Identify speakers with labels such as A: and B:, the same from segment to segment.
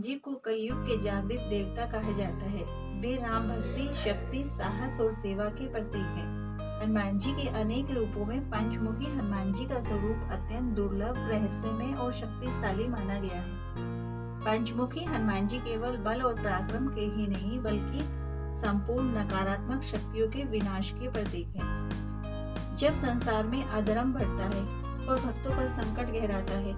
A: जी को कलयुग के जागृत देवता कहा जाता है। वे राम भक्ति, शक्ति, साहस और सेवा के प्रतीक हैं। हनुमान जी के अनेक रूपों में पंचमुखी हनुमान जी का स्वरूप अत्यंत दुर्लभ, रहस्यमय और शक्तिशाली माना गया है। पंचमुखी हनुमान जी केवल बल और पराक्रम के ही नहीं बल्कि संपूर्ण नकारात्मक शक्तियों के विनाश के प्रतीक हैं। जब संसार में अधर्म बढ़ता है और भक्तों पर संकट गहराता है,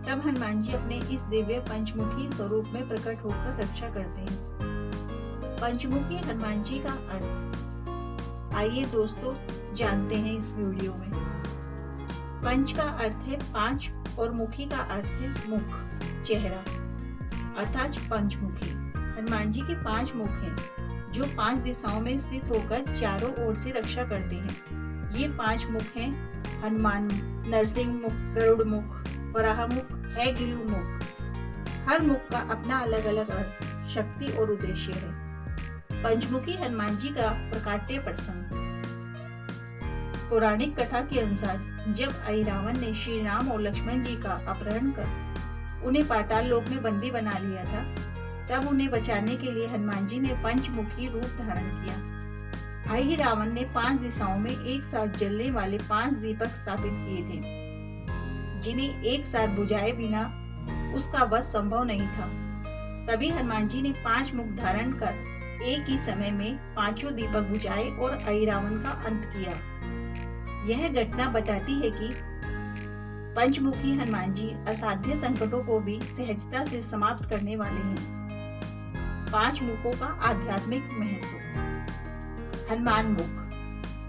A: तब हनुमान जी अपने इस दिव्य पंचमुखी स्वरूप में प्रकट होकर रक्षा करते हैं। पंचमुखी हनुमान जी का अर्थ आइए दोस्तों जानते हैं इस वीडियो में। पंच का अर्थ है पांच और मुखी का अर्थ है मुख, चेहरा, अर्थात पंचमुखी। हनुमान जी के पांच मुख हैं जो पांच दिशाओं में स्थित होकर चारों ओर से रक्षा करते हैं। ये पांच मुख हैं हनुमान, नरसिंह मुख, गरुड़ मुख, वराह मुख, है गिरु मुख। हर मुख का अपना अलग अलग अर्थ, शक्ति और उद्देश्य है। पंचमुखी हनुमान जी का प्रकाट्य प्रसंग। पौराणिक कथा के अनुसार जब अहिरावण ने श्री राम और लक्ष्मण जी का अपहरण कर उन्हें पाताल लोक में बंदी बना लिया था, तब उन्हें बचाने के लिए हनुमान जी ने पंचमुखी रूप धारण किया। अहिरावण ने पांच दिशाओं में एक साथ जलने वाले पांच दीपक स्थापित किए थे, जिन्हें एक साथ बुझाए बिना उसका वध संभव नहीं था। तभी हनुमान जी ने पांच मुख धारण कर एक ही समय में पांचों दीपक बुझाए और अहिरावण का अंत किया। यह घटना बताती है कि पंचमुखी हनुमान जी असाध्य संकटों को भी सहजता से समाप्त करने वाले हैं। पांच मुखों का आध्यात्मिक महत्व। हनुमान मुख,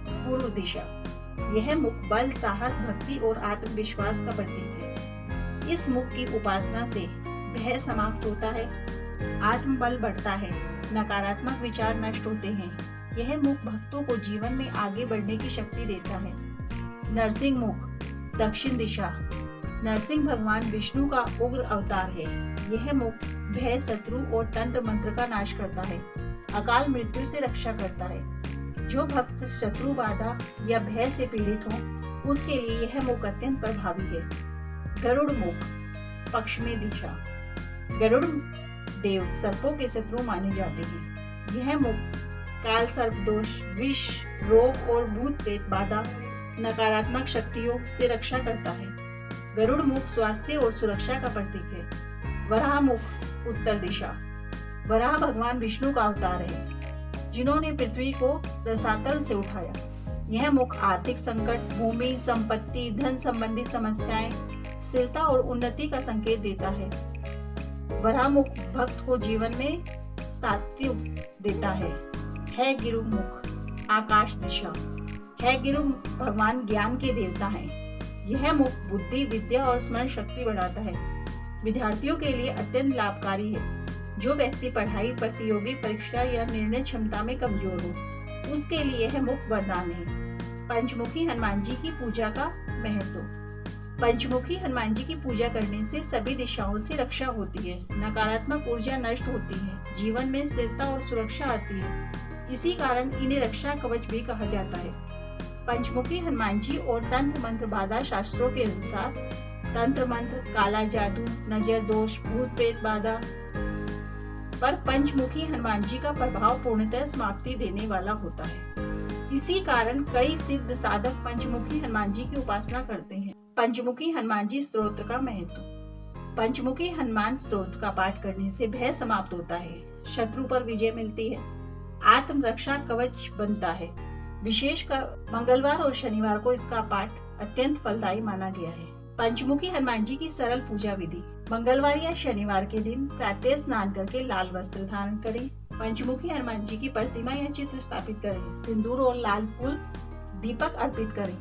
A: पूर्व दिशा। यह मुख बल, साहस, भक्ति और आत्मविश्वास का प्रतीक है। इस मुख की उपासना से भय समाप्त होता है, आत्मबल बढ़ता है, नकारात्मक विचार नष्ट होते हैं। यह मुख भक्तों को जीवन में आगे बढ़ने की शक्ति देता है। नरसिंह मुख, दक्षिण दिशा। नरसिंह भगवान विष्णु का उग्र अवतार है। यह मुख भय, शत्रु और तंत्र मंत्र का नाश करता है, अकाल मृत्यु से रक्षा करता है। जो भक्त शत्रु बाधा या भय से पीड़ित हो उसके लिए यह मुख अत्यंत प्रभावी है। गरुड़ मुख, पश्चिमी दिशा। गरुड़ देव सर्पों के शत्रु माने जाते हैं। यह मुख काल सर्प दोष, विष, रोग और भूत प्रेत बाधा, नकारात्मक शक्तियों से रक्षा करता है। गरुड़ मुख स्वास्थ्य और सुरक्षा का प्रतीक है। वराह मुख, उत्तर दिशा। वराह भगवान विष्णु का अवतार है, जिन्होंने पृथ्वी को रसातल से उठाया। यह मुख आर्थिक संकट, भूमि, संपत्ति, धन संबंधी समस्याएं, स्थिरता और उन्नति का संकेत देता है। वराह मुख भक्त को जीवन में सात्त्य देता है गिरु मुख, आकाश दिशा। है गिरु भगवान ज्ञान के देवता हैं। यह मुख बुद्धि, विद्या और स्मरण शक्ति बढ़ाता है। विद्यार्थियों के लिए अत्यंत लाभकारी है। जो व्यक्ति पढ़ाई, प्रतियोगी परीक्षा या निर्णय क्षमता में कमजोर हो उसके लिए यह मुख वरदान है। पंचमुखी हनुमान जी की पूजा का महत्व। पंचमुखी हनुमान जी की पूजा करने से सभी दिशाओं से रक्षा होती है, नकारात्मक ऊर्जा नष्ट होती है, जीवन में स्थिरता और सुरक्षा आती है। इसी कारण इन्हें रक्षा कवच भी कहा जाता है। पंचमुखी हनुमान जी और तंत्र मंत्र बाधा शास्त्रों के अनुसार तंत्र मंत्र, काला जादू, नजर दोष, भूत प्रेत बाधा पर पंचमुखी हनुमान जी का प्रभाव पूर्णतः समाप्ति देने वाला होता है। इसी कारण कई सिद्ध साधक पंचमुखी हनुमान जी की उपासना करते हैं। पंचमुखी हनुमान जी स्तोत्र का महत्व। पंचमुखी हनुमान स्तोत्र का पाठ करने से भय समाप्त होता है, शत्रु पर विजय मिलती है, आत्म रक्षा कवच बनता है। विशेषकर मंगलवार और शनिवार को इसका पाठ अत्यंत फलदायी माना गया है। पंचमुखी हनुमान जी की सरल पूजा विधि। मंगलवार या शनिवार के दिन प्रातः स्नान करके लाल वस्त्र धारण करें। पंचमुखी हनुमान जी की प्रतिमा या चित्र स्थापित करें। सिंदूर और लाल फूल दीपक अर्पित करें।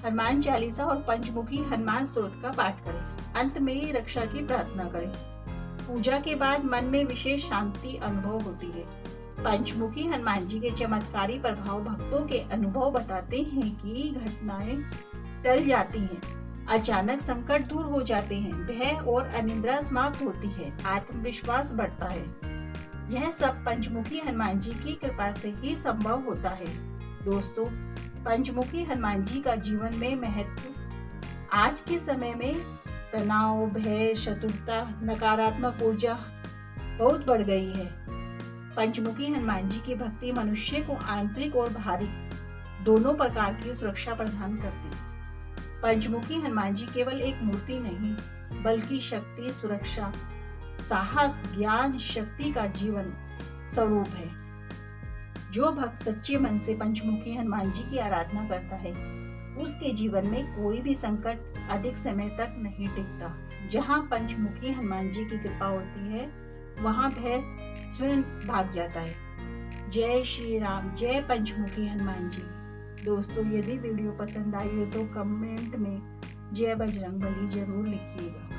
A: हनुमान चालीसा और पंचमुखी हनुमान स्तोत्र का पाठ करें। अंत में रक्षा की प्रार्थना करें। पूजा के बाद मन में विशेष शांति अनुभव होती है। पंचमुखी हनुमान जी के चमत्कारी प्रभाव भक्तों के अनुभव बताते हैं कि घटनाएं टल जाती हैं, अचानक संकट दूर हो जाते हैं, भय और अनिद्रा समाप्त होती है, आत्मविश्वास बढ़ता है। यह सब पंचमुखी हनुमान जी की कृपा से ही संभव होता है। दोस्तों, पंचमुखी हनुमान जी का जीवन में महत्व। आज के समय में तनाव, भय, शत्रुता, नकारात्मक ऊर्जा बहुत बढ़ गई है। पंचमुखी हनुमान जी की भक्ति मनुष्य को आंतरिक और बाहरी दोनों प्रकार की सुरक्षा प्रदान करती है। पंचमुखी हनुमान जी केवल एक मूर्ति नहीं, बल्कि शक्ति, सुरक्षा, साहस, ज्ञान, शक्ति का जीवन स्वरूप है। जो भक्त सच्चे मन से पंचमुखी हनुमान जी की आराधना करता है, उसके जीवन में कोई भी संकट अधिक समय तक नहीं टिकता। जहाँ पंचमुखी हनुमान जी की कृपा होती है, वहाँ भय स्वयं भाग जाता है। जय श्री राम, जय पंचमुखी हनुमान जी। दोस्तों, यदि वीडियो पसंद आई हो तो कमेंट में जय बजरंगबली जरूर लिखिएगा।